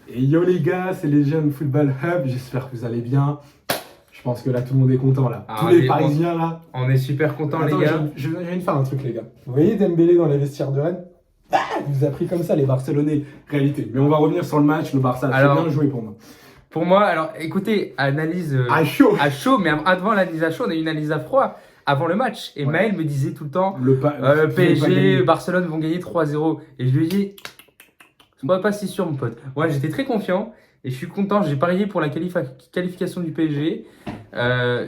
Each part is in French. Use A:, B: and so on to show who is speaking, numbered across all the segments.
A: Et yo les gars, c'est les jeunes Football Hub, j'espère que vous allez bien. Je pense que là tout le monde est content là.
B: Ah,
A: Tous les Parisiens là.
B: On est super contents les gars.
A: Je viens de faire un truc les gars. Vous voyez Dembélé dans les vestiaires de Rennes? Il vous a pris comme ça les Barcelonais, réalité. Mais on va revenir sur le match, le Barça a très bien joué pour moi.
B: Pour moi, alors écoutez, analyse
A: à chaud.
B: À chaud, mais avant l'analyse à chaud, on a eu une analyse à froid avant le match. Et Maël me disait tout le temps, le PSG, Barcelone vont gagner 3-0. Et je lui ai dit, sois pas si sûr mon pote. Moi j'étais très confiant et je suis content, j'ai parié pour la qualification du PSG.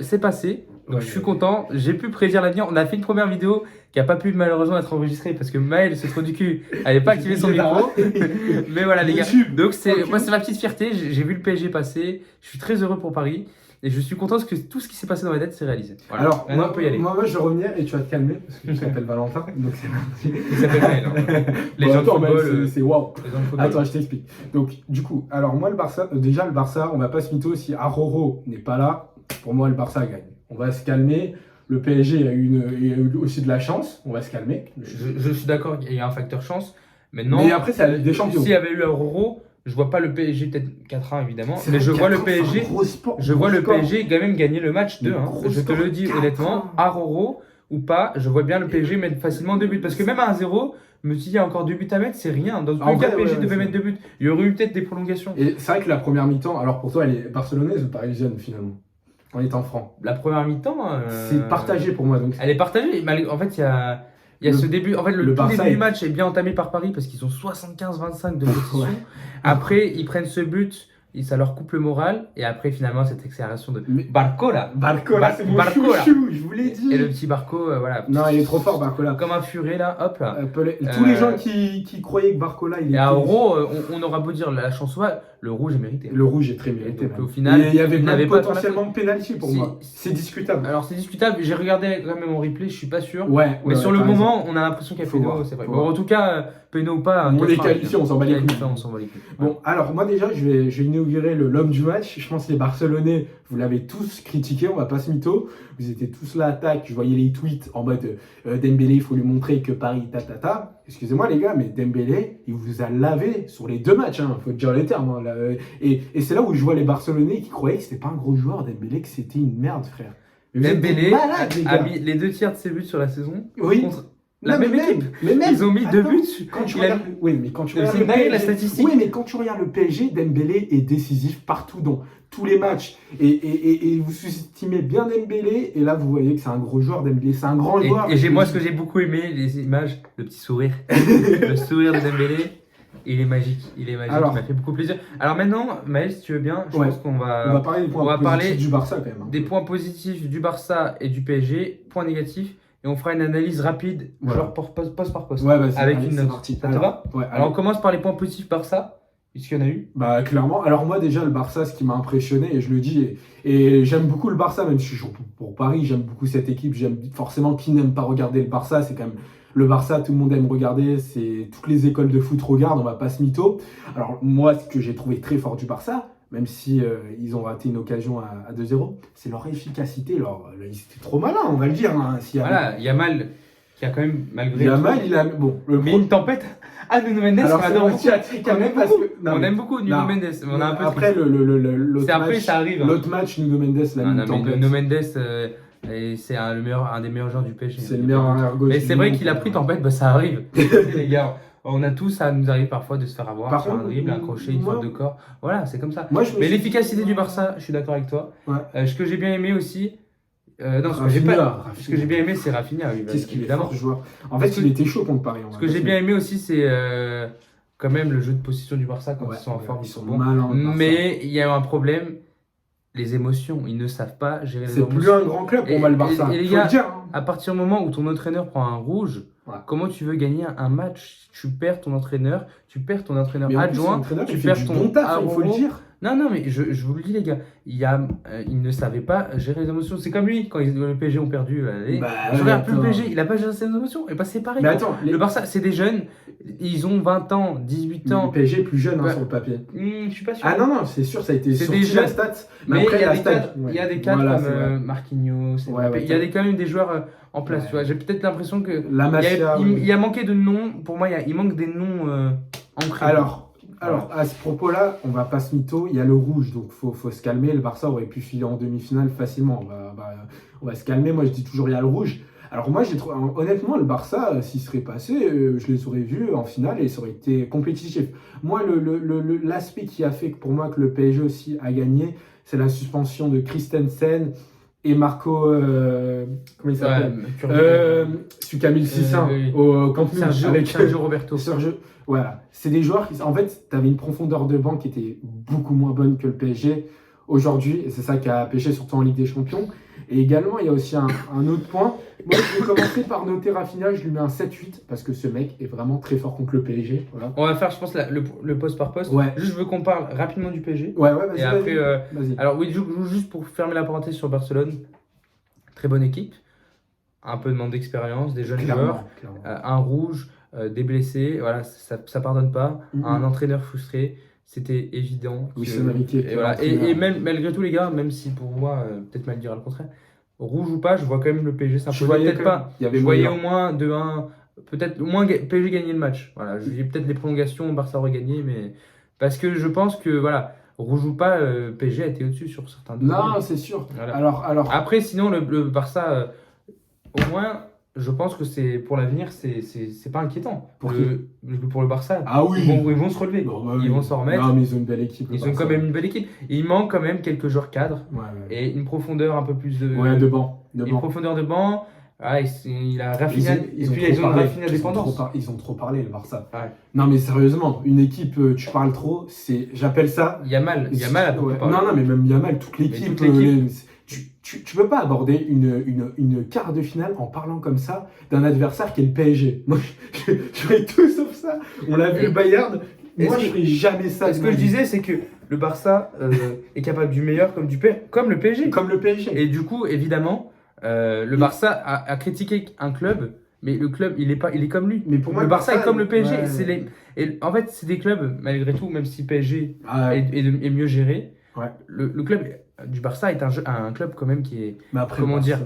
B: C'est passé. Donc je suis content, j'ai pu prédire l'avenir. On a fait une première vidéo qui n'a pas pu malheureusement être enregistrée parce que Maël, ce trou du cul, n'avait pas activé son micro. Mais voilà les gars, donc moi c'est ma petite fierté, j'ai vu le PSG passer, je suis très heureux pour Paris. Et je suis content parce que tout ce qui s'est passé dans ma tête s'est réalisé. Voilà.
A: Alors, moi, on peut y aller. Moi, je vais revenir et tu vas te calmer parce que tu t'appelles Valentin. Donc c'est
B: il s'appelle Maël. Hein. Les gens de football.
A: C'est waouh. Attends, je t'explique. Donc, du coup, alors moi, le Barça, déjà, le Barça, on va pas se mytho. Si Aroro n'est pas là, pour moi, le Barça gagne. On va se calmer. Le PSG a eu aussi de la chance. On va se calmer.
B: Je suis d'accord, il y a un facteur chance. Mais
A: après, c'est la Ligue des Champions.
B: S'il y avait eu Aroro. Je vois pas le PSG, peut-être 4-1 évidemment, mais je vois le PSG, PSG quand même gagner le match 2. Je te le dis honnêtement, à Roro ou pas, je vois bien le PSG mettre facilement 2 buts. Parce que même à 1-0, je me suis dit, il y a encore 2 buts à mettre, c'est rien. Dans tous les cas, le PSG devait mettre 2 buts. Il y aurait eu peut-être des prolongations.
A: Et c'est vrai que la première mi-temps, alors pour toi, elle est barcelonaise ou parisienne finalement? En étant franc.
B: La première mi-temps,
A: c'est partagé pour moi. Donc
B: elle est partagée. En fait, il y a ce début, en fait, le tout début du match est bien entamé par Paris parce qu'ils ont 75-25 de possession. Après, ils prennent ce but, ça leur coupe le moral. Et après, finalement, cette accélération de Barcola.
A: Barcola, c'est mon chouchou, je vous l'ai dit.
B: Et le petit Barco, voilà.
A: Non, il est trop fort, Barcola.
B: Comme un furet, là, hop là.
A: Tous les gens qui croyaient que Barcola, il était...
B: Et à Euro, on aura beau dire la chance, ouais, le rouge est mérité.
A: Le rouge est très mérité.
B: Au final,
A: il y avait même potentiellement penalty pour moi. C'est discutable.
B: Alors, c'est discutable. J'ai regardé quand même en replay, je suis pas sûr.
A: Mais
B: sur le moment, on a l'impression qu'il y a péno, c'est vrai. Bon, en tout cas, péno ou pas.
A: On les qualifiés, on s'en bat les couilles.
B: Bon,
A: alors moi déjà, je vais inaugurer l'homme du match. Je pense que les Barcelonais, vous l'avez tous critiqué, on va pas se mytho. Vous étiez tous là à attaque, je voyais les tweets en mode Dembélé, il faut lui montrer que Paris, ta. Excusez-moi les gars, mais Dembélé, il vous a lavé sur les 2 matchs, faut dire les termes. Hein, là, et c'est là où je vois les Barcelonais qui croyaient que c'était pas un gros joueur, Dembélé, que c'était une merde, frère.
B: Mais Dembélé a mis les 2 tiers de ses buts sur la saison contre la même équipe. Ils ont mis 2 buts.
A: Oui, mais quand tu regardes
B: la statistique.
A: Oui, mais quand tu regardes le PSG, Dembélé est décisif partout dans tous les matchs. Et vous sous-estimez bien Dembélé. Et là, vous voyez que c'est un gros joueur, Dembélé. C'est un grand joueur.
B: Et moi, ce que j'ai beaucoup aimé, les images, le petit sourire. Le sourire de Dembélé. Il est magique. Alors, il m'a fait beaucoup plaisir. Alors maintenant, Maël, si tu veux bien, je pense qu'on va
A: parler des points positifs du Barça quand même.
B: Des points positifs du Barça et du PSG, points négatifs. Et on fera une analyse rapide, genre poste par poste.
A: Ouais, vas-y,
B: avec une note. Ça te va?
A: Ouais.
B: Alors on commence par les points positifs Barça, puisqu'il y en a eu.
A: Bah clairement. Alors moi déjà le Barça, ce qui m'a impressionné, et je le dis, et j'aime beaucoup le Barça, même si je joue pour Paris, j'aime beaucoup cette équipe. J'aime forcément qui n'aime pas regarder le Barça, c'est quand même le Barça, tout le monde aime regarder, c'est toutes les écoles de foot regardent, on va pas se mytho. Alors moi, ce que j'ai trouvé très fort du Barça, même si ils ont raté une occasion à 2-0, c'est leur efficacité. Ils étaient trop malins, on va le dire. Hein,
B: voilà, Yamal qui a quand même malgré
A: Yamal, il a
B: mais une tempête. Ah, Nuno Mendes,
A: alors c'est anti-attrique quand même parce que
B: on aime beaucoup Nuno Mendes, on a un peu
A: après l'autre match,
B: ça arrive.
A: L'autre match, Nuno Mendes l'a mis une tempête.
B: Nuno Mendes c'est un des meilleurs joueurs du PSG.
A: C'est le meilleur arrière gauche.
B: Mais c'est vrai qu'il a pris tempête, ça arrive. Les gars, on a tous, ça nous arrive parfois de se faire avoir sur un dribble, un crochet, une faute de corps. Voilà, c'est comme ça. Mais l'efficacité du Barça, je suis d'accord avec toi. Ce que j'ai bien aimé aussi, ce que j'ai bien aimé, c'est Rafinha.
A: Qu'est-ce qu'il est fort joueur. En fait, il était chaud contre Paris.
B: Ce que j'ai bien aimé aussi, c'est quand même le jeu de possession du Barça quand ils sont en forme, ils sont bons. Mais il y a un problème. Les émotions, ils ne savent pas gérer les émotions.
A: C'est plus un grand club pour moi le Barça.
B: Et les gars, à partir du moment où ton entraîneur prend un rouge, comment tu veux gagner un match? Tu perds ton entraîneur adjoint, tu perds ton
A: taf, il faut le dire.
B: Non, mais je vous le dis, les gars, il ne savait pas gérer les émotions. C'est comme lui, quand le PSG ont perdu. Je regarde plus le PSG, il n'a pas géré ses émotions. Et bah, c'est pareil.
A: Mais attends,
B: le Barça, c'est des jeunes, ils ont 20 ans, 18 ans.
A: Le PSG est plus jeune sur le papier.
B: Je suis pas sûr.
A: Ah non, c'est sûr, ça a été
B: sorti
A: la stat.
B: Mais il y a des cadres comme Marquinhos. Il y a quand même des joueurs en place. Tu vois, j'ai peut-être l'impression que
A: il
B: y a manqué de noms. Pour moi, il manque des noms ancrés.
A: Alors, Alors, à ce propos-là, on va pas se mytho, il y a le rouge, donc faut se calmer. Le Barça aurait pu filer en demi-finale facilement. On va se calmer. Moi, je dis toujours il y a le rouge. Alors moi, honnêtement, le Barça, s'il serait passé, je les aurais vus en finale et ça aurait été compétitif. Moi, l'aspect qui a fait que pour moi que le PSG aussi a gagné, c'est la suspension de Christensen et Marco, comment il s'appelle, celui qui a mis le 6-1 au Camp Nou avec
B: Sergio Roberto.
A: Voilà, c'est des joueurs qui, en fait, tu avais une profondeur de banc qui était beaucoup moins bonne que le PSG aujourd'hui, et c'est ça qui a pêché surtout en Ligue des Champions. Et également, il y a aussi un autre point. Moi, je vais commencer par noter Rafinha, je lui mets un 7-8 parce que ce mec est vraiment très fort contre le PSG. Voilà.
B: On va faire, je pense, le poste par poste.
A: Ouais.
B: Juste, je veux qu'on parle rapidement du PSG.
A: Ouais, vas-y.
B: Et après,
A: vas-y.
B: Alors, oui, juste pour fermer la parenthèse sur Barcelone, très bonne équipe, un peu de manque d'expérience, des jeunes joueurs, un rouge, des blessés, voilà, ça pardonne pas. Un entraîneur frustré. C'était évident. Et même, malgré tout, les gars, même si pour moi, peut-être mal dire le contraire, rouge ou pas, je vois quand même le PSG s'imposer. Peut-être pas. Je voyais au moins 2-1, peut-être au moins PSG gagner le match. Voilà, je voyais peut-être les prolongations, Barça aurait gagné, mais parce que je pense que voilà, rouge ou pas, PSG a été au-dessus sur certains domaines.
A: Non, c'est sûr.
B: Voilà.
A: Alors
B: après, sinon le Barça, au moins. Je pense que c'est pour l'avenir, c'est pas inquiétant. Pour le Barça, ils vont se relever. Ils vont s'en remettre.
A: Non, mais ils ont une belle équipe.
B: Ils ont quand même une belle équipe. Il manque quand même quelques joueurs cadres et une profondeur un peu plus de.
A: De banc.
B: Une profondeur de banc. Ah, il a Rafinha. Ils ont Rafinha dépendance.
A: Ils ont trop parlé, le Barça.
B: Ouais.
A: Non, mais sérieusement, une équipe, tu parles trop, j'appelle ça.
B: Yamal à peu près.
A: Non, mais même Yamal, toute l'équipe. Tu peux pas aborder une quart de finale en parlant comme ça d'un adversaire qui est le PSG. Moi, je ferais tout sauf ça. On l'a vu, le Bayern. Moi, je ferais jamais ça.
B: Ce que je disais, c'est que le Barça est capable du meilleur comme le PSG.
A: Comme le PSG.
B: Et du coup, évidemment, le Barça a critiqué un club. Mais le club, il est comme lui.
A: Mais pour moi,
B: le Barça est comme le PSG.
A: Ouais.
B: Et en fait, c'est des clubs, malgré tout, même si PSG est mieux géré, le club du Barça est un club quand même qui est...
A: Mais après,
B: comment dire,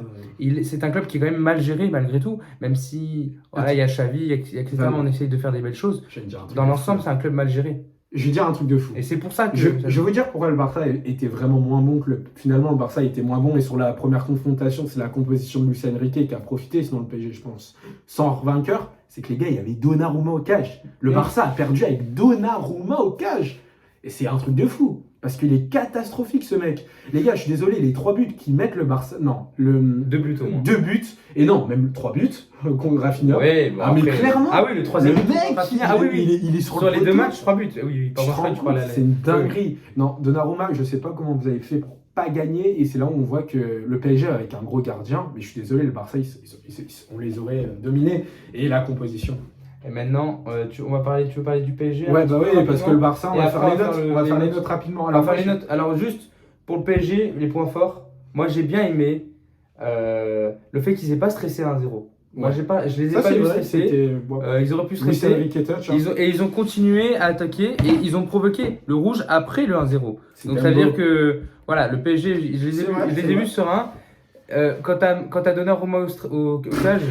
B: c'est un club qui est quand même mal géré malgré tout. Même si il y a Xavi, il y a etc. On essaye de faire des belles choses. Dans l'ensemble, c'est un club mal géré.
A: Je vais dire un truc de fou.
B: Et c'est pour ça que...
A: Je vais vous dire pourquoi le Barça était vraiment moins bon que Finalement, le Barça était moins bon et sur la première confrontation, c'est la composition de Luis Enrique qui a profité, sinon le PSG, je pense. Sans vainqueur, c'est que les gars, il y avait Donnarumma au cage. Le Barça a perdu avec Donnarumma au cage. Et c'est un truc de fou. Parce qu'il est catastrophique, ce mec. Les gars, je suis désolé, les 3 buts qui mettent le Barça... Non,
B: 2 buts au moins.
A: 2 buts. Et non, même 3 buts contre Rafinha.
B: Ouais, bon,
A: mais clairement.
B: Ah oui, le troisième
A: but.
B: Il est sur les 2 matchs, 3 buts. Oui,
A: c'est une dinguerie. Non, Donnarumma, je sais pas comment vous avez fait pour pas gagner. Et c'est là où on voit que le PSG, avec un gros gardien, mais je suis désolé, le Barça, on les aurait dominés. Et la composition.
B: Et maintenant, tu veux parler du PSG?
A: Ouais, bah oui, parce que le Barça, on va faire les notes rapidement.
B: Alors, juste pour le PSG, les points forts, moi j'ai bien aimé le fait qu'ils n'aient pas stressé 1-0. Moi, je les ai pas vus stresser. Ils auraient pu stresser. Et ils ont continué à attaquer et ils ont provoqué le rouge après le 1-0. Donc, ça veut dire que voilà, le PSG, je les ai vus sereins. Quand t'as donné Roma au cage.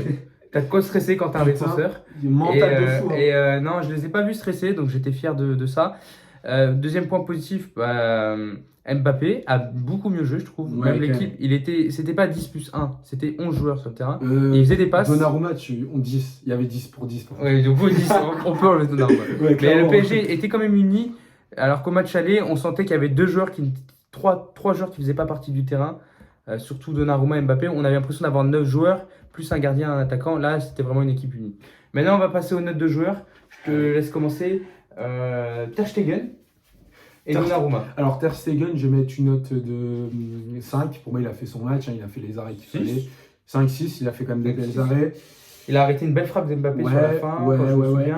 B: T'as de quoi stresser quand t'as un défenseur.
A: Mental de fou.
B: Et non, je les ai pas vus stresser, donc j'étais fier de ça. Deuxième point positif, Mbappé a beaucoup mieux joué, je trouve.
A: Ouais,
B: même l'équipe, c'était pas 10+1, c'était 11 joueurs sur le terrain. Et il faisait des passes.
A: Donnarumma, il y avait 10 pour 10.
B: Ouais, donc 10, on peut enlever Donnarumma. Mais le PSG était quand même uni, alors qu'au match aller, on sentait qu'il y avait trois joueurs qui faisaient pas partie du terrain. Surtout Donnarumma et Mbappé, on avait l'impression d'avoir 9 joueurs, plus un gardien, un attaquant. Là, c'était vraiment une équipe unie. Maintenant, on va passer aux notes de joueurs. Je te laisse commencer. Ter Stegen et Donnarumma.
A: Alors, Ter Stegen, je vais mettre une note de 5. Pour moi, il a fait son match, il a fait les arrêts qu'il fallait. 5-6, il a fait quand même des belles arrêts.
B: Il a arrêté une belle frappe d'Mbappé sur la fin.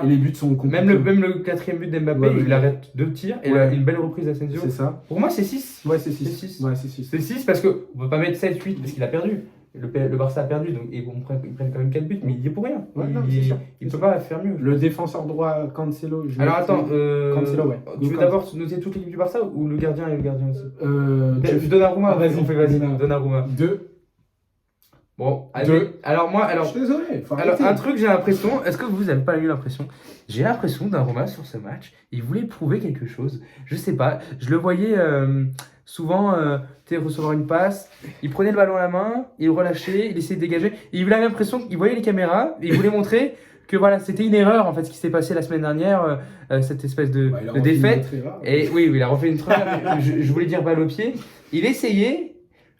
A: Et les buts sont
B: compliqués. Même le quatrième but d'Mbappé, il arrête 2 tirs et une belle reprise d'Asensio.
A: C'est ça.
B: Pour moi, c'est 6.
A: Ouais, c'est 6.
B: C'est 6 parce qu'on ne peut pas mettre 7-8 parce qu'il a perdu. Le Barça a perdu, donc ils prennent quand même 4 buts, mais il y est pour rien. Il ne peut pas faire mieux.
A: Le défenseur droit, Cancelo.
B: Alors attends,
A: Cancelo, ouais.
B: Tu veux d'abord noter toute l'équipe du Barça ou le gardien et le gardien aussi Donnarumma, vas-y. Donnarumma.
A: 2.
B: Bon, allez. Alors,
A: je suis désolé.
B: Alors, un truc, j'ai l'impression. Est-ce que vous n'avez pas eu l'impression? J'ai l'impression Donnarumma sur ce match, il voulait prouver quelque chose. Je sais pas. Je le voyais souvent recevoir une passe. Il prenait le ballon à la main, il relâchait, il essayait de dégager. Il avait l'impression qu'il voyait les caméras et il voulait montrer que voilà, c'était une erreur en fait ce qui s'est passé la semaine dernière, cette espèce de défaite. Et oui, il a refait une très je voulais dire balle au pied. Il essayait.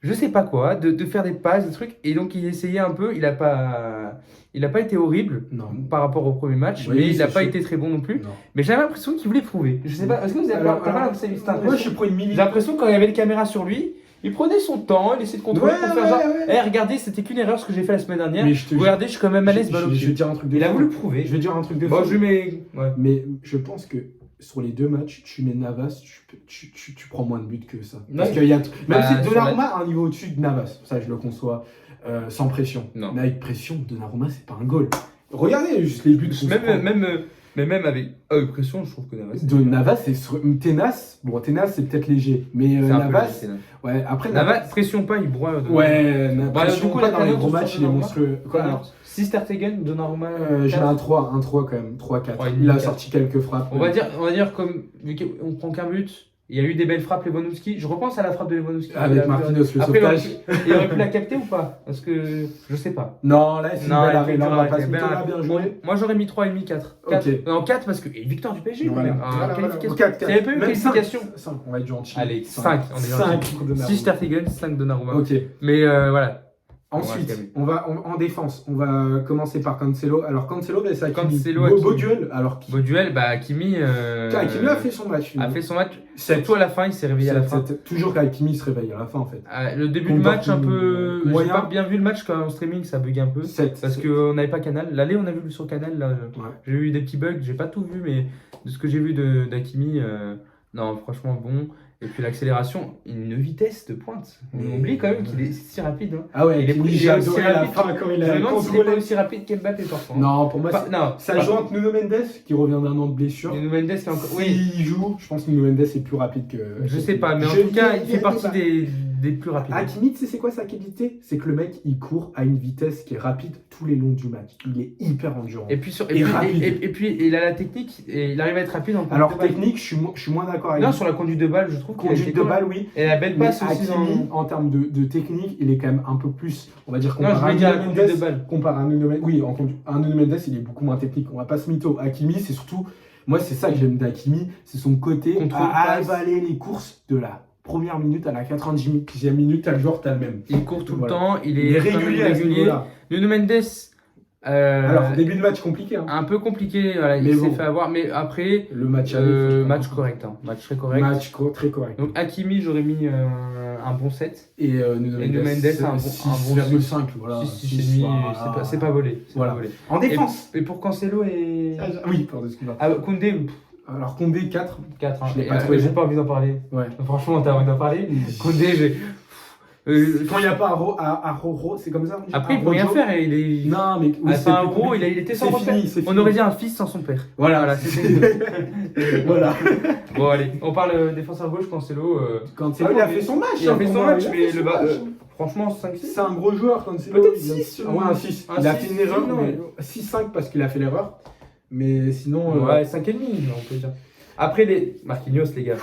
B: Je sais pas quoi, de faire des passes, des trucs, et donc il essayait un peu, il n'a pas été horrible par rapport au premier match, mais il n'a pas été très bon non plus. Mais j'avais l'impression qu'il voulait prouver. Je sais pas, est-ce que vous avez pas l'impression?
A: Moi je prends une
B: J'ai l'impression quand il y avait les caméras sur lui, il prenait son temps, il essayait de contrôler pour faire genre, regardez, c'était qu'une erreur ce que j'ai fait la semaine dernière. Regardez, je suis quand même à l'aise, balle au pied.
A: Je vais dire un truc de
B: Il a voulu prouver.
A: Je vais dire un truc de
B: fou.
A: Mais je pense que sur les 2 matchs, tu mets Navas, tu prends moins de buts que ça. Parce qu'il y a même si Donnarumma a un niveau au-dessus de Navas, ça je le conçois, sans pression.
B: Non.
A: Mais avec pression, Donnarumma c'est pas un goal. Regardez juste les buts.
B: Même avec pression, je trouve que Navas.
A: Navas c'est tenace. Bon, tenace c'est peut-être léger, mais Navas. Ouais, après
B: Navas pression pas, il broie.
A: Ouais, pression pas dans les gros matchs, il est monstrueux.
B: Quoi alors? Si Stegen, Donnarumma.
A: J'ai un 3 quand même, 3-4. Il a sorti quelques frappes.
B: On va dire comme vu qu'on prend qu'un but, il y a eu des belles frappes Lewandowski. Je repense à la frappe de Lewandowski.
A: Avec Marquinhos, le sauvetage.
B: Il aurait pu la capter ou pas? Parce que je sais pas.
A: Non, là c'est une belle arrêt. Là, bien joué.
B: Moi j'aurais mis 3,5, 4. Non, 4 parce que. Et victoire du PSG. Qualification.
A: 4.
B: Il n'y avait pas eu qualification.
A: 5, on va être gentil.
B: Allez, 5. 6 Stegen, 5 Donnarumma.
A: Ok.
B: Mais voilà.
A: Ensuite, on va en défense. On va commencer par Cancelo. Alors Cancelo, c'est beau duel. Alors
B: beau duel, Hakimi.
A: Hakimi a fait son match.
B: Surtout à la fin, il s'est réveillé à la fin.
A: Toujours qu'Hakimi se réveille à la fin en fait.
B: Le début du match un peu. J'ai pas bien vu le match quand en streaming, ça bug un peu. Parce qu'on n'avait pas Canal. L'aller, on a vu sur Canal. Là, j'ai eu des petits bugs. J'ai pas tout vu, mais de ce que j'ai vu d'Hakimi, non, franchement bon. Et puis l'accélération, une vitesse de pointe. On oublie quand même qu'il est si rapide. Hein.
A: Ah ouais,
B: il est
A: aussi rapide à la fin quand il a
B: contrôlé. Il est aussi rapide qu'Mbappé parfois.
A: Non, pour moi, ça joue entre Nuno Mendes qui revient d'un an de blessure.
B: Nuno Mendes qui encore.
A: Oui, il joue. Je pense que Nuno Mendes est plus rapide que.
B: Je sais pas, mais en tout cas, il fait partie des plus rapides.
A: Hakimi, tu sais c'est quoi sa qualité? C'est que le mec, il court à une vitesse qui est rapide tous les longs du match. Il est hyper endurant.
B: Et puis il a la technique et il arrive à être rapide en
A: alors technique, je suis moins d'accord avec.
B: Non, sur la conduite de balle, je trouve.
A: Conduite de balle, oui.
B: Et la belle passe aussi.
A: Hakimi, en termes de technique, il est quand même un peu plus, on va dire,
B: comparé à Nuno Mendes.
A: Comparé à Nuno Mendes, oui, un Nuno Mendes, il est beaucoup moins technique. On va pas se mytho. Hakimi, c'est surtout, moi, c'est ça que j'aime d'Hakimi, c'est son côté à avaler les courses de la première minute à la 90e minute, t'as le joueur, t'as le même.
B: Il court tout le temps, il est régulier. Nuno Mendes.
A: Alors, début de match compliqué. Hein.
B: Un peu compliqué, voilà, il s'est fait avoir, mais après,
A: le match
B: correct. Hein. Match très correct.
A: Très correct.
B: Donc, Hakimi, j'aurais mis un bon 7.
A: Et Nuno Mendes,
B: un bon
A: 6,5. Voilà.
B: 6,5, c'est pas volé.
A: Voilà. En défense.
B: Et pour Cancelo et.
A: Oui, pardon, excuse-moi.
B: Koundé.
A: Alors, Koundé, 4.
B: 4, hein. J'ai pas envie d'en parler.
A: Ouais.
B: Franchement, t'as envie d'en parler. Koundé, j'ai.
A: Quand il n'y a pas à Roro, c'est comme ça.
B: Après, il peut rien faire. Il est.
A: Non, mais.
B: C'est un gros, il était sans repère. On aurait dit un fils sans son père.
A: Voilà. Voilà.
B: Bon, allez, on parle défenseur gauche, Cancelo.
A: Cancelo, il a fait son match.
B: Il a fait son match, mais franchement, 5-6.
A: C'est un gros joueur, Cancelo.
B: Peut-être 6.
A: Ouais, un 6. Il a fait une erreur, mais 6-5 parce qu'il a fait l'erreur. Mais sinon.
B: Ouais, 5,5, on peut dire. Après, les Marquinhos, les gars.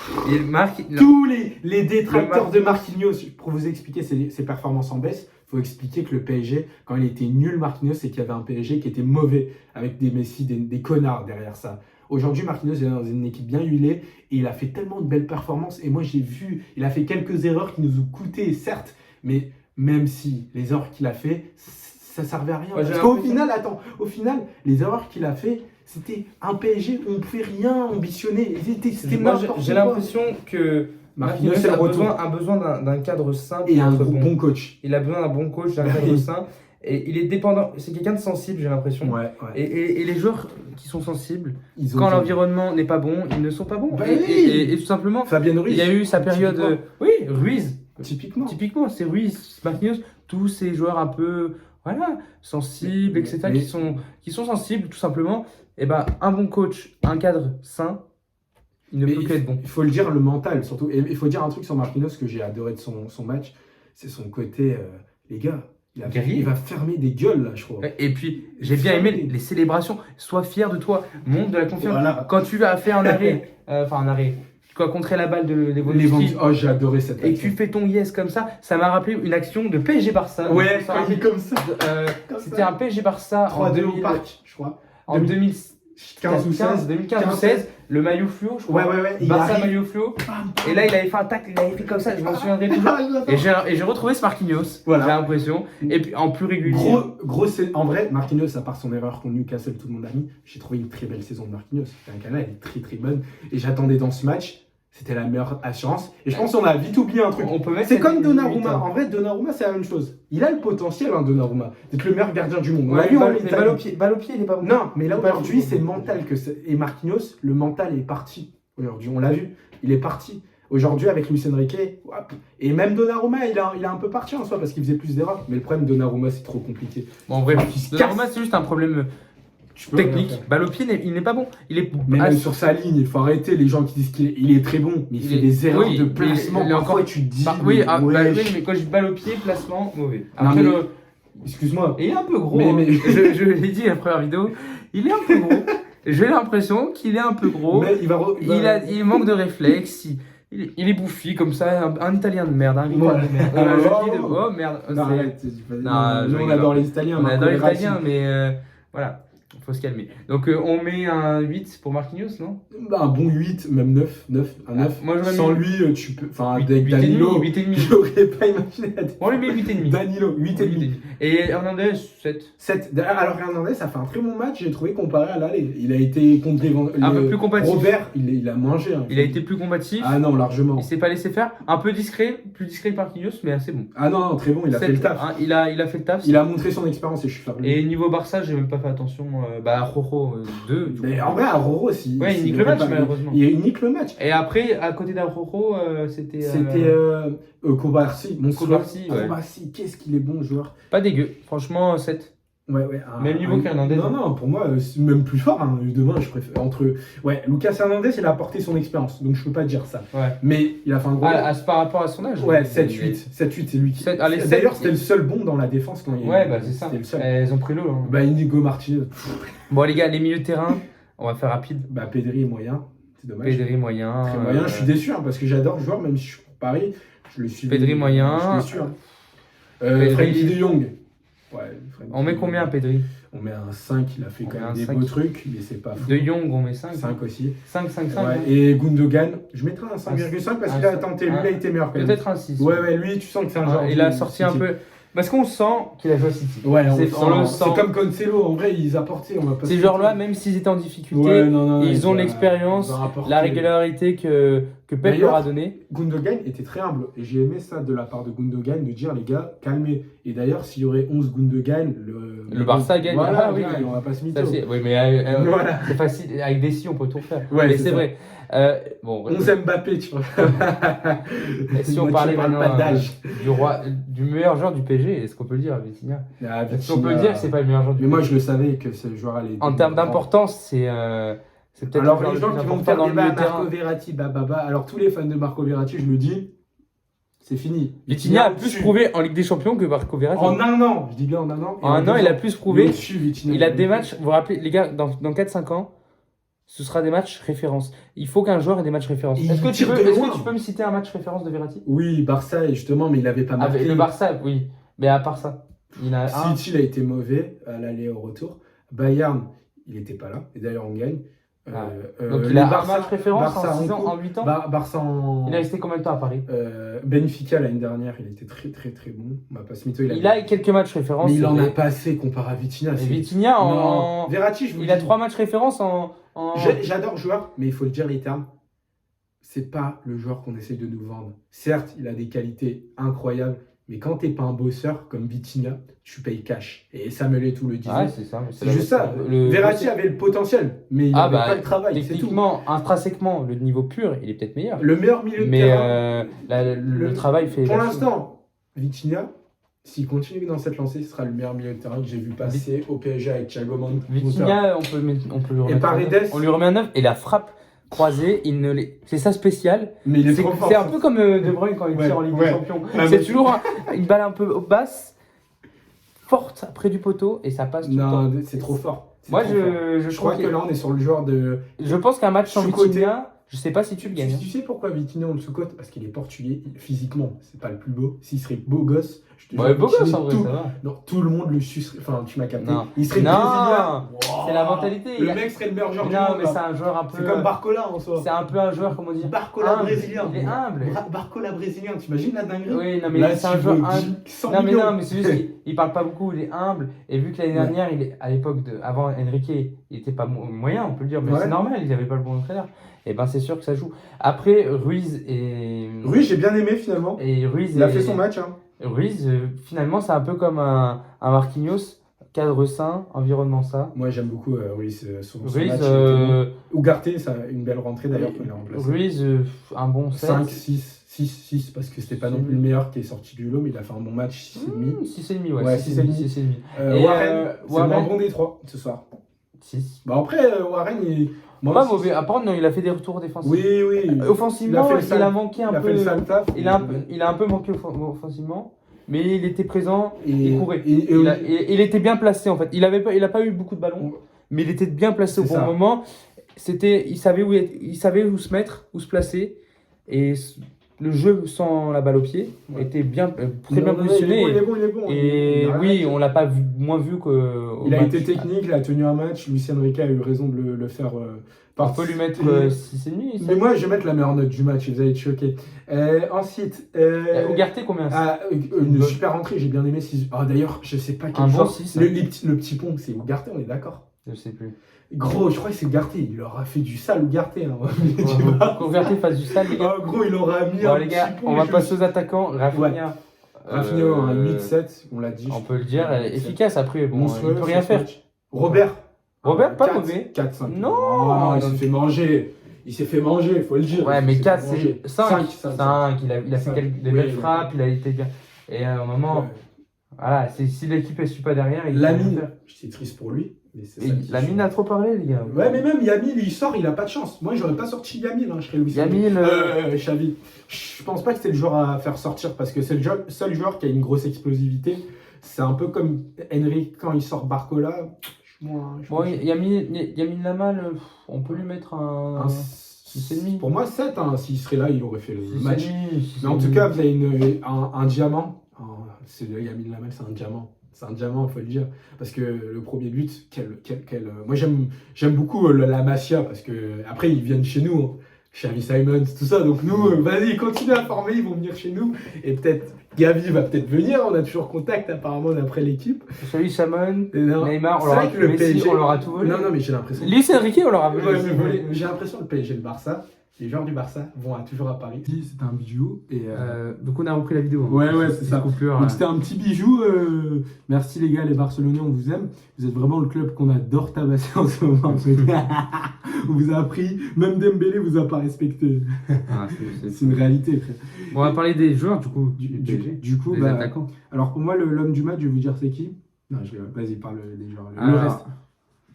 A: Tous les détracteurs de Marquinhos, pour vous expliquer ses performances en baisse, il faut expliquer que le PSG, quand il était nul, Marquinhos, c'est qu'il y avait un PSG qui était mauvais, avec des Messi, des connards derrière ça. Aujourd'hui, Marquinhos est dans une équipe bien huilée et il a fait tellement de belles performances. Et moi, j'ai vu, il a fait quelques erreurs qui nous ont coûté, certes, mais même si les erreurs qu'il a fait, ça servait à rien.
B: Ouais,
A: parce qu'au final, les erreurs qu'il a fait, c'était un PSG où on ne pouvait rien ambitionner.
B: J'ai l'impression que Marquinhos a besoin d'un cadre simple
A: et un bon coach.
B: Il a besoin d'un bon coach, d'un cadre simple. Et il est dépendant. C'est quelqu'un de sensible, j'ai l'impression.
A: Ouais.
B: Et les joueurs qui sont sensibles, quand l'environnement n'est pas bon, ils ne sont pas bons. Et tout simplement,
A: Fabien Ruiz.
B: Il y a eu sa période. Oui, Ruiz.
A: Typiquement,
B: c'est Ruiz, Marquinhos, tous ces joueurs un peu sensibles, etc., qui sont sensibles, tout simplement. Et un bon coach, un cadre sain, il ne peut qu'être bon.
A: Il faut le dire, le mental surtout. Et il faut dire un truc sur Marquinhos que j'ai adoré de son match, c'est son côté, les gars, Il va fermer des gueules, là, je crois.
B: Et puis, j'ai bien aimé les célébrations. Sois fier de toi. Montre de la confiance. Voilà. Quand tu as fait un arrêt, tu as contré la balle de Lewandowski.
A: Oh, j'ai adoré cette action.
B: Et tu fais ton yes comme ça. Ça m'a rappelé une action de PSG Barça.
A: Ouais, comme ça.
B: C'était un PSG Barça
A: 3-2 au parc, je crois.
B: En 2015 ou 16, le maillot fluo, je crois.
A: Ouais.
B: Barça maillot fluo. Et là, il avait fait un tacle, il avait fait comme ça, je m'en souviendrai toujours. Et j'ai retrouvé ce Marquinhos, j'ai l'impression. Et puis en plus régulier.
A: En vrai, Marquinhos, à part son erreur contre Newcastle, tout le monde a mis, j'ai trouvé une très belle saison de Marquinhos. Elle est très très bonne. Et j'attendais dans ce match. C'était la meilleure assurance. Et je pense qu'on a vite oublié un truc. C'est comme Donnarumma. En vrai, Donnarumma, c'est la même chose. Il a le potentiel, Donnarumma, d'être le meilleur gardien du monde. On l'a vu en Italie.
B: Balle au pied, il n'est pas bon.
A: Non, mais là, aujourd'hui, c'est mental. Et Marquinhos, le mental est parti. Aujourd'hui, on l'a vu. Il est parti. Aujourd'hui, avec Luis Enrique, et même Donnarumma, il a un peu parti en soi parce qu'il faisait plus d'erreurs. Mais le problème de Donnarumma, c'est trop compliqué.
B: Bon, en vrai, Donnarumma, c'est juste un problème technique. Balle au pied, il n'est pas bon.
A: Même sur sa ligne, il faut arrêter les gens qui disent qu'il est très bon, mais il fait des erreurs de placement. Parfois, tu te dis.
B: Oui, mais quand je dis balle au pied, placement, mauvais. Après,
A: excuse-moi.
B: Et il est un peu gros. Je l'ai dit à la première vidéo, il est un peu gros. J'ai l'impression qu'il est un peu gros.
A: Mais
B: il manque de réflexe. Il est bouffi comme ça, un Italien de merde, un Italien de merde. Oh merde.
A: Nous, on adore les Italiens.
B: On adore les Italiens, mais voilà. Faut se calmer. Donc on met un 8 pour Marquinhos, non?
A: Un bon 8, même 9, un 9.
B: Moi,
A: sans lui, tu peux. Enfin, avec Danilo,
B: 8,5.
A: J'aurais pas imaginé.
B: On lui met 8,5.
A: Danilo, 8,5.
B: Et Hernandez, 7.
A: 7. Alors Hernandez, ça fait un très bon match, j'ai trouvé, comparé à l'aller. Il a été contre
B: un peu plus combatif.
A: Robert, il a mangé.
B: Il a été plus combatif.
A: Ah non, largement.
B: Il s'est pas laissé faire. Un peu discret, plus discret que Marquinhos, mais assez bon.
A: Ah non, très bon, il a fait le taf.
B: Il a fait le taf.
A: Il a montré son expérience et je suis fier de lui.
B: Et niveau Barça, j'ai même pas fait attention. Rojo 2.
A: Mais en vrai, à Rojo, si.
B: Ouais, il nique le match, malheureusement.
A: Il nique le match.
B: Et après, à côté d'Arrojo, c'était.
A: Kobarsi.
B: Kobarsi, ouais.
A: Kobarsi, qu'est-ce qu'il est bon joueur.
B: Pas dégueu. Franchement, 7.
A: Ouais.
B: Même niveau qu'Hernandez.
A: Non, pour moi, c'est même plus fort. Demain, je préfère. Ouais, Lucas Hernandez, il a apporté son expérience. Donc, je peux pas dire ça.
B: Ouais.
A: Mais il a fait un gros.
B: Par rapport à son âge.
A: Ouais, 7-8. 7-8, c'est lui qui. D'ailleurs, c'était le seul bon dans la défense quand il.
B: Ouais, c'est ça.
A: Le seul.
B: Ils ont pris l'eau.
A: Inigo Martinez.
B: Bon, les gars, les milieux de terrain, on va faire rapide.
A: Pedri est moyen. C'est dommage.
B: Pedri moyen.
A: Très moyen. Je suis déçu parce que j'adore le joueur, même si je suis pour Paris. Je le suis.
B: Pedri moyen.
A: Je suis déçu. Frenkie de Jong. Ouais,
B: on met combien à Pedri?
A: On met un 5, il a fait quand même des beaux trucs, mais c'est pas fou.
B: De Jong, on met 5.
A: 5 aussi.
B: 5.
A: Ouais. Et Gundogan, je mettrais un 5,5 parce qu'il a tenté, lui, il a été meilleur quand même.
B: Peut-être un 6.
A: Ouais, lui, tu sens que c'est un genre.
B: Il a sorti un peu. Parce qu'on sent qu'il a joué à City.
A: Ouais, on le sent. C'est comme Cancelo, en vrai, ils apportaient.
B: Ces joueurs-là, même s'ils étaient en difficulté, ils ont l'expérience, la régularité que Pep leur a donné.
A: Gundogan était très humble. Et j'ai aimé ça de la part de Gundogan, de dire, les gars, calmez. Et d'ailleurs, s'il y aurait 11 Gundogan,
B: le Barça gagne.
A: Voilà, on va pas se mytho.
B: Oui, mais c'est facile. Avec des si, on peut tout faire.
A: Ouais,
B: mais c'est vrai.
A: 11 Mbappé, tu vois.
B: Et si on parlait maintenant du meilleur joueur du PSG, est-ce qu'on peut le dire, Vitinha? Est-ce qu'on peut le dire que c'est pas le meilleur joueur du PSG?
A: Mais moi, je le savais que ce joueur allait.
B: En termes d'importance, c'est peut-être.
A: Alors, les gens qui vont me faire débat Marco Verratti, alors tous les fans de Marco Verratti, je le dis, c'est fini.
B: Vitinha a plus prouvé en Ligue des Champions que Marco Verratti.
A: En un an, je dis bien en un an.
B: En un an, il a plus prouvé. Il a des matchs, vous vous rappelez, les gars, dans 4-5 ans, ce sera des matchs références. Il faut qu'un joueur ait des matchs références. Est-ce que tu peux me citer un match référence de Verratti?
A: Oui, Barça, justement, mais il n'avait pas marqué.
B: Le Barça, oui. Mais à part ça,
A: City, il a été mauvais à l'aller et au retour. Bayern, il n'était pas là. Et d'ailleurs, on gagne.
B: Donc il a un match référence en 8 ans.
A: Barça
B: Il est resté combien de temps à Paris?
A: Benfica l'année dernière, il était très très très bon.
B: Il a quelques matchs références.
A: Mais il en a pas assez comparé à Vitinha.
B: Vitinha
A: Verratti,
B: il a 3 matchs références en.
A: J'adore le joueur, mais il faut le dire les termes. C'est pas le joueur qu'on essaye de nous vendre. Certes, il a des qualités incroyables, mais quand t'es pas un bosseur comme Vitinha, tu payes cash. Et Samuel Eto'o le disait.
B: Ouais, c'est ça.
A: C'est juste ça. Verratti avait le potentiel, mais il n'avait pas le travail.
B: Techniquement, intrinsèquement, le niveau pur, il est peut-être meilleur.
A: Le meilleur milieu de terrain.
B: Mais le travail fait.
A: Pour l'instant, Vitinha, s'il continue dans cette lancée, ce sera le meilleur milieu de terrain que j'ai vu passer au PSG avec Thiago Mendes.
B: Vitinha, on peut lui remettre.
A: Et Paredes,
B: on lui remet un 9 et la frappe croisée, c'est ça spécial.
A: Mais il est trop fort.
B: C'est un peu comme De Bruyne quand il tire en Ligue des Champions. C'est toujours une balle un peu basse. forte près du poteau et ça passe tout le temps.
A: Non, c'est trop fort.
B: Moi,
A: trop fort.
B: je
A: crois que là, on est sur le genre de.
B: Je pense qu'un match sans
A: sous-côté.
B: Vitinha, je sais pas si tu le gagnes.
A: Tu sais pourquoi Vitinha, on le sous-cote? Parce qu'il est portugais. Physiquement, c'est pas le plus beau. S'il serait beau gosse, je te
B: Ouais,
A: jure,
B: beau gosse
A: Vitinha,
B: en vrai, ça va.
A: Non, tout le monde le sucerait. Enfin, tu m'as capté.
B: Non.
A: Il serait
B: Non,
A: brésilien.
B: c'est la mentalité.
A: Le mec serait le meilleur joueur du
B: Non,
A: monde.
B: mais
A: là.
B: c'est un joueur un peu.
A: C'est comme Barcola en soi.
B: C'est un peu un joueur, comment dire.
A: Barcola
B: humble.
A: brésilien.
B: Il est humble.
A: Barcola brésilien, t'imagines la dinguerie?
B: Oui, non, mais
A: Là,
B: c'est un
A: tu
B: joueur
A: veux
B: humble.
A: 100
B: Non, mais
A: millions.
B: non, mais c'est juste qu'il parle pas beaucoup, il est humble. Et vu que l'année dernière, à l'époque avant Enrique, il était pas moyen, on peut le dire, mais
A: Ouais.
B: c'est normal, il avait pas le bon entraîneur. Et ben c'est sûr que ça joue. Après, Ruiz,
A: J'ai bien aimé finalement. Il a fait son match. Hein.
B: Ruiz, finalement, c'est un peu comme un Marquinhos, cadre sain, environnement sain.
A: Moi, j'aime beaucoup Ruiz. Son
B: Ruiz,
A: match. Ugarte, ça une belle rentrée d'ailleurs. Qu'il a remplacé.
B: Ruiz, un bon 7.
A: 5, 6, parce que c'était pas non plus le meilleur qui est sorti du lot, mais il a fait un bon match, 6,5.
B: 6,5, ouais.
A: Ouais,
B: 6,5.
A: Warren, c'est moins bon des 3 ce soir.
B: 6.
A: Bah après, Warren, il.
B: Pas mauvais. Après, non, il a fait des retours défensifs.
A: Oui.
B: Offensivement, il a manqué un peu.
A: Il a fait le sale taf.
B: Il a un peu manqué offensivement, mais il était présent, il courait. Il était bien placé en fait. Il a pas eu beaucoup de ballons, mais il était bien placé au bon moment. Il savait où se mettre, où se placer. Et le jeu sans la balle au pied était très bien positionné.
A: Il est bon.
B: Et oui, on l'a pas moins vu qu'au
A: Il a
B: match.
A: été technique, il a tenu un match. Lucien Enrique a eu raison de le faire
B: On peut lui mettre 6,5.
A: Mais moi, je vais mettre la meilleure note du match, vous allez être choqués. Ensuite,
B: Ugarte, combien
A: une super entrée, j'ai bien aimé. D'ailleurs, je sais pas quel
B: un bon
A: joueur.
B: 6.
A: Le petit pont, c'est Ugarte, on est d'accord?
B: Je sais plus.
A: Gros, je crois que c'est Ugarte. Il leur a fait du sale, Ugarte. Hein.
B: Ugarte fasse du sale, les gars.
A: Gros, il leur a mis
B: Bon,
A: un
B: les gars,
A: petit pont.
B: on va passer aux attaquants. Rafinha.
A: Rafinha, un 8-7, on l'a dit.
B: On peut le dire, efficace après. Bon,
A: Monstrueux,
B: il peut rien faire.
A: Robert,
B: pas
A: 4,
B: mauvais.
A: 4, 5.
B: Non,
A: il s'est fait manger. Il s'est fait manger, faut le dire.
B: Ouais, mais 4, c'est 5.
A: 5.
B: Il a fait des belles frappes, il a été bien. Et à un moment, voilà, si l'équipe ne suit pas derrière, il
A: Lamine, j'étais triste pour lui.
B: Lamine a trop parlé, les gars.
A: Ouais, mais même Yamil, il sort, il a pas de chance. Moi, j'aurais pas sorti Yamil, je serais Louis. Xavi. Je pense pas que c'est le joueur à faire sortir parce que c'est le seul joueur qui a une grosse explosivité. C'est un peu comme Henry quand il sort Barcola.
B: Bon, Yamil Lamal, on peut lui mettre un 6,5.
A: Pour moi, 7. S'il serait là, il aurait fait le match.
B: 6,5.
A: Mais en tout cas, vous avez un diamant. Yamil Lamal, c'est un diamant. C'est un diamant, il faut le dire. Parce que le premier but, moi j'aime beaucoup la Masia, parce que après ils viennent chez nous, hein. Xavi Simons, tout ça. Donc nous, vas-y, continue à former, ils vont venir chez nous. Et peut-être Gavi va peut-être venir, on a toujours contact apparemment d'après l'équipe.
B: Xavi Simons, Neymar, on leur a tout volé.
A: Non, mais j'ai l'impression.
B: Luis Enrique, on leur a volé.
A: J'ai l'impression que le PSG et le Barça, les joueurs du Barça vont toujours à Paris. C'était un bijou.
B: Donc on a repris la vidéo.
A: Ouais, c'est ça. Donc c'était un petit bijou. Merci les gars, les Barcelonais, on vous aime. Vous êtes vraiment le club qu'on adore tabasser en ce moment. On vous a appris, même Dembélé vous a pas respecté. C'est une réalité, frère.
B: Bon, on va parler des joueurs du coup.
A: Du coup,
B: des attaquants.
A: Alors pour moi, l'homme du match, je vais vous dire c'est qui? Non, vas-y, parle des joueurs. Le reste.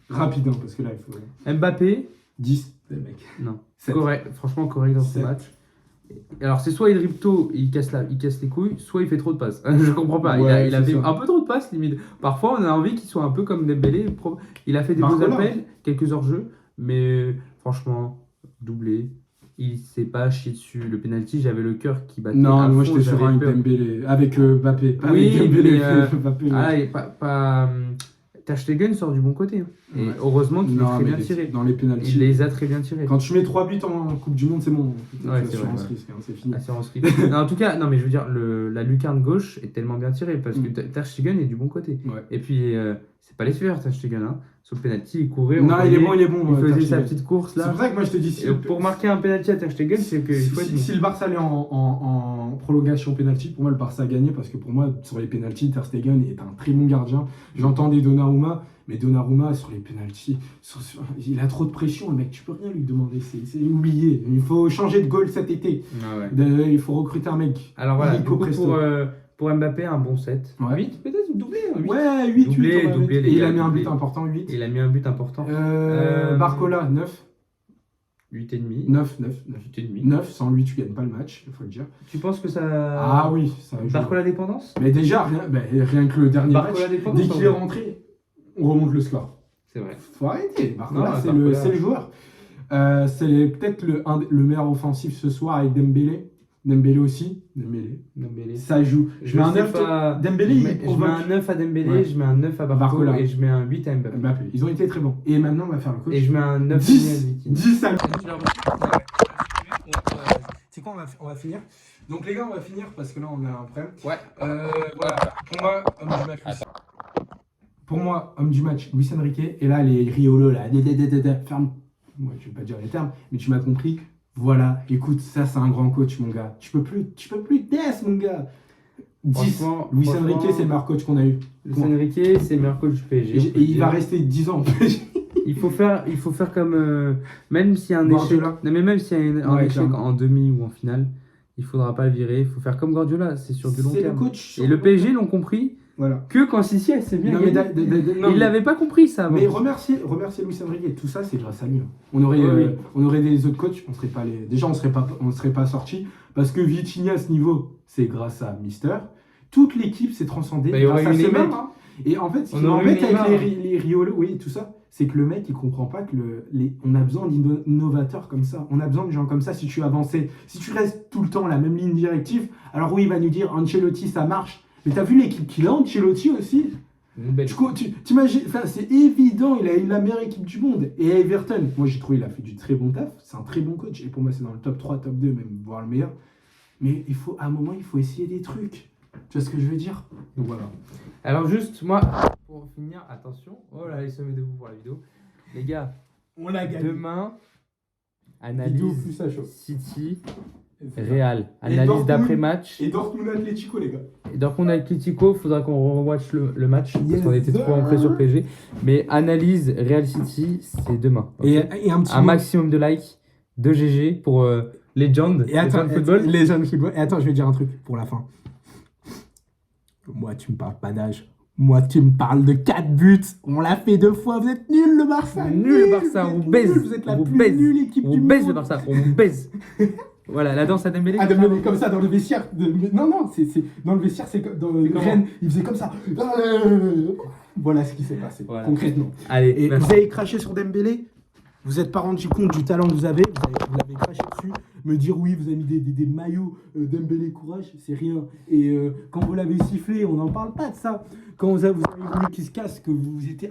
A: Rapide, parce que là, il faut.
B: Mbappé.
A: 10, les mecs.
B: Non. Correct, franchement correct dans ce match. Alors c'est soit il dribble tôt, il casse les couilles, soit il fait trop de passes. Je comprends pas. Il a fait un peu trop de passes limite. Parfois on a envie qu'il soit un peu comme Dembélé. Il a fait des beaux appels, quelques hors-jeux, mais franchement doublé. Il s'est pas chié dessus. Le penalty, j'avais le cœur qui battait.
A: Non, moi j'étais sur un Dembélé avec Mbappé.
B: Oui,
A: Dembélé,
B: mais pas. Ter Stegen sort du bon côté. Et heureusement qu'il est très bien tiré.
A: Dans les pénaltys.
B: Il les a très bien tirés.
A: Quand tu mets 3 buts en Coupe du Monde, c'est bon.
B: Ouais, c'est vrai.
A: Risque, c'est fini.
B: Assurance risque. Non, en tout cas, mais je veux dire, la lucarne gauche est tellement bien tirée parce que Ter Stegen est du bon côté.
A: Ouais.
B: Et puis, c'est pas les sueurs, Ter Stegen. Hein. Sur le penalty, il courait.
A: Non, il est bon.
B: Il faisait sa petite course là.
A: C'est pour ça que moi je te dis.
B: Pour marquer un penalty à Ter Stegen, c'est que.
A: Si le Barça allait en prolongation penalty, pour moi le Barça a gagné parce que pour moi, sur les penalties, Ter Stegen est un très bon gardien. J'entends des Donnarumma. Mais Donnarumma, sur les pénaltys, il a trop de pression, le mec, tu peux rien lui demander, c'est oublié. Il faut changer de goal cet été. Il faut recruter un mec.
B: Alors voilà, pour Mbappé, un bon 7.
A: Ouais.
B: 8 peut-être, ou doublé. 8.
A: Ouais, 8.
B: Doublé,
A: Et il a mis un but important, 8.
B: Il a mis un but important.
A: Barcola, 9.
B: 8,5.
A: 9.
B: 8,5.
A: 9, sans lui, tu gagnes pas le match, il faut le dire.
B: Tu penses que ça.
A: Ah oui, ça joue.
B: Barcola dépendance?
A: Mais déjà, rien que le dernier
B: Barcola
A: match,
B: dépendance,
A: dès qu'il est rentré, on remonte le score.
B: C'est vrai.
A: Faut arrêter. Barcola,
B: Non,
A: c'est
B: Barcola.
A: le joueur. C'est peut-être le meilleur offensif ce soir avec Dembélé. Dembélé aussi.
B: Dembélé.
A: Ça joue. Je mets un 9. Dembélé,
B: je mets un 9 à Dembélé,
A: Ouais.
B: je mets un 9 à Barcola et je mets un 8 à Mbappé.
A: Mbappé. Ils ont été très bons. Et maintenant, on va faire le coach.
B: Et je mets un 9
A: 10
B: à
A: 10 à
B: Ouais.
A: C'est quoi, on va finir. Donc les gars, on va finir parce que là, on a un problème.
B: Ouais.
A: Voilà. Pour moi, homme du match, Luis Enrique. Et là, les Riolo, là, ferme. Moi, je vais pas dire les termes, mais tu m'as compris. Voilà, écoute, ça, c'est un grand coach, mon gars. Tu peux plus test, mon gars. 10. Luis Enrique, c'est le meilleur coach qu'on a eu.
B: Luis Enrique, c'est le meilleur coach du PSG.
A: Et il va rester 10 ans.
B: Il faut faire comme même s'il y a un échec.
A: Guardiola.
B: Non, mais même s'il y a un
A: Ouais,
B: échec
A: clairement.
B: en demi ou en finale, il faudra pas le virer. Il faut faire comme Guardiola, c'est sur du long
A: C'est le
B: terme.
A: coach.
B: Et le PSG l'ont compris
A: Voilà.
B: que quand City c'est bien
A: Non, mais
B: gagné.
A: non,
B: Ils l'avaient pas compris ça avant.
A: Mais remercier Luis Enrique, tout ça, c'est grâce à lui. On aurait,
B: Oui.
A: on aurait des autres coachs, déjà, on serait pas sortis. Parce que Vitinha, à ce niveau, c'est grâce à Mister. Toute l'équipe s'est transcendée
B: Bah, il y aurait
A: grâce à
B: eu
A: ce
B: Neymar,
A: mec.
B: hein.
A: Et en fait, ce qui
B: On aurait eu
A: m'embête
B: Neymar.
A: avec les Riolo, oui, tout ça, c'est que le mec, il comprend pas que on a besoin d'innovateurs comme ça. On a besoin de gens comme ça si tu avances. Si tu restes tout le temps la même ligne directive, alors oui, il va nous dire Ancelotti, ça marche. Mais t'as vu l'équipe qu'il a, Ancelotti aussi?
B: Une belle.
A: T'imagines, c'est évident, il a eu la meilleure équipe du monde. Et à Everton, moi j'ai trouvé qu'il a fait du très bon taf. C'est un très bon coach. Et pour moi, c'est dans le top 3, top 2, même, voire le meilleur. Mais à un moment, il faut essayer des trucs. Tu vois ce que je veux dire? Donc voilà.
B: Alors juste, moi, pour finir, attention. Oh là, il se met debout pour la vidéo. Les gars,
A: On l'a
B: demain,
A: Vidéo
B: analyse
A: plus à chaud.
B: City, Real.
A: Et
B: Analyse
A: Dortmund.
B: d'après-match.
A: Et Dortmund Atlético, les gars.
B: Et donc on a Atletico, il faudra qu'on rewatch le match parce
A: Yes,
B: qu'on était trop ancré sur PSG. Mais analyse Real City, c'est demain. Ok.
A: Et un petit
B: Un
A: mot.
B: maximum de likes, de GG pour Legend,
A: Et attends,
B: Legend Football.
A: les jeunes football. Et attends, je vais dire un truc pour la fin. Moi, tu me parles pas d'âge. Moi, tu me parles de 4 buts. On l'a fait 2 fois. Vous êtes nuls, le Barça.
B: Nul le Barça, on vous baise.
A: Vous êtes la
B: On vous
A: plus
B: baise.
A: nulle équipe
B: On
A: du
B: baise
A: monde.
B: le Barça, on baise. Voilà, la danse à Dembélé.
A: Ah, Dembélé, comme ça dans le vestiaire. Non, c'est dans le vestiaire, c'est dans le
B: comment
A: Rennes, il faisait comme ça. Voilà ce qui s'est passé,
B: Voilà.
A: concrètement.
B: Allez,
A: Et
B: merci.
A: vous avez craché sur Dembélé, vous n'êtes pas rendu compte du talent que vous avez craché dessus. Me dire oui, vous avez mis des maillots Dembélé courage, c'est rien. Et quand vous l'avez sifflé, on n'en parle pas de ça. Quand vous avez voulu qu'il se casse, que vous étiez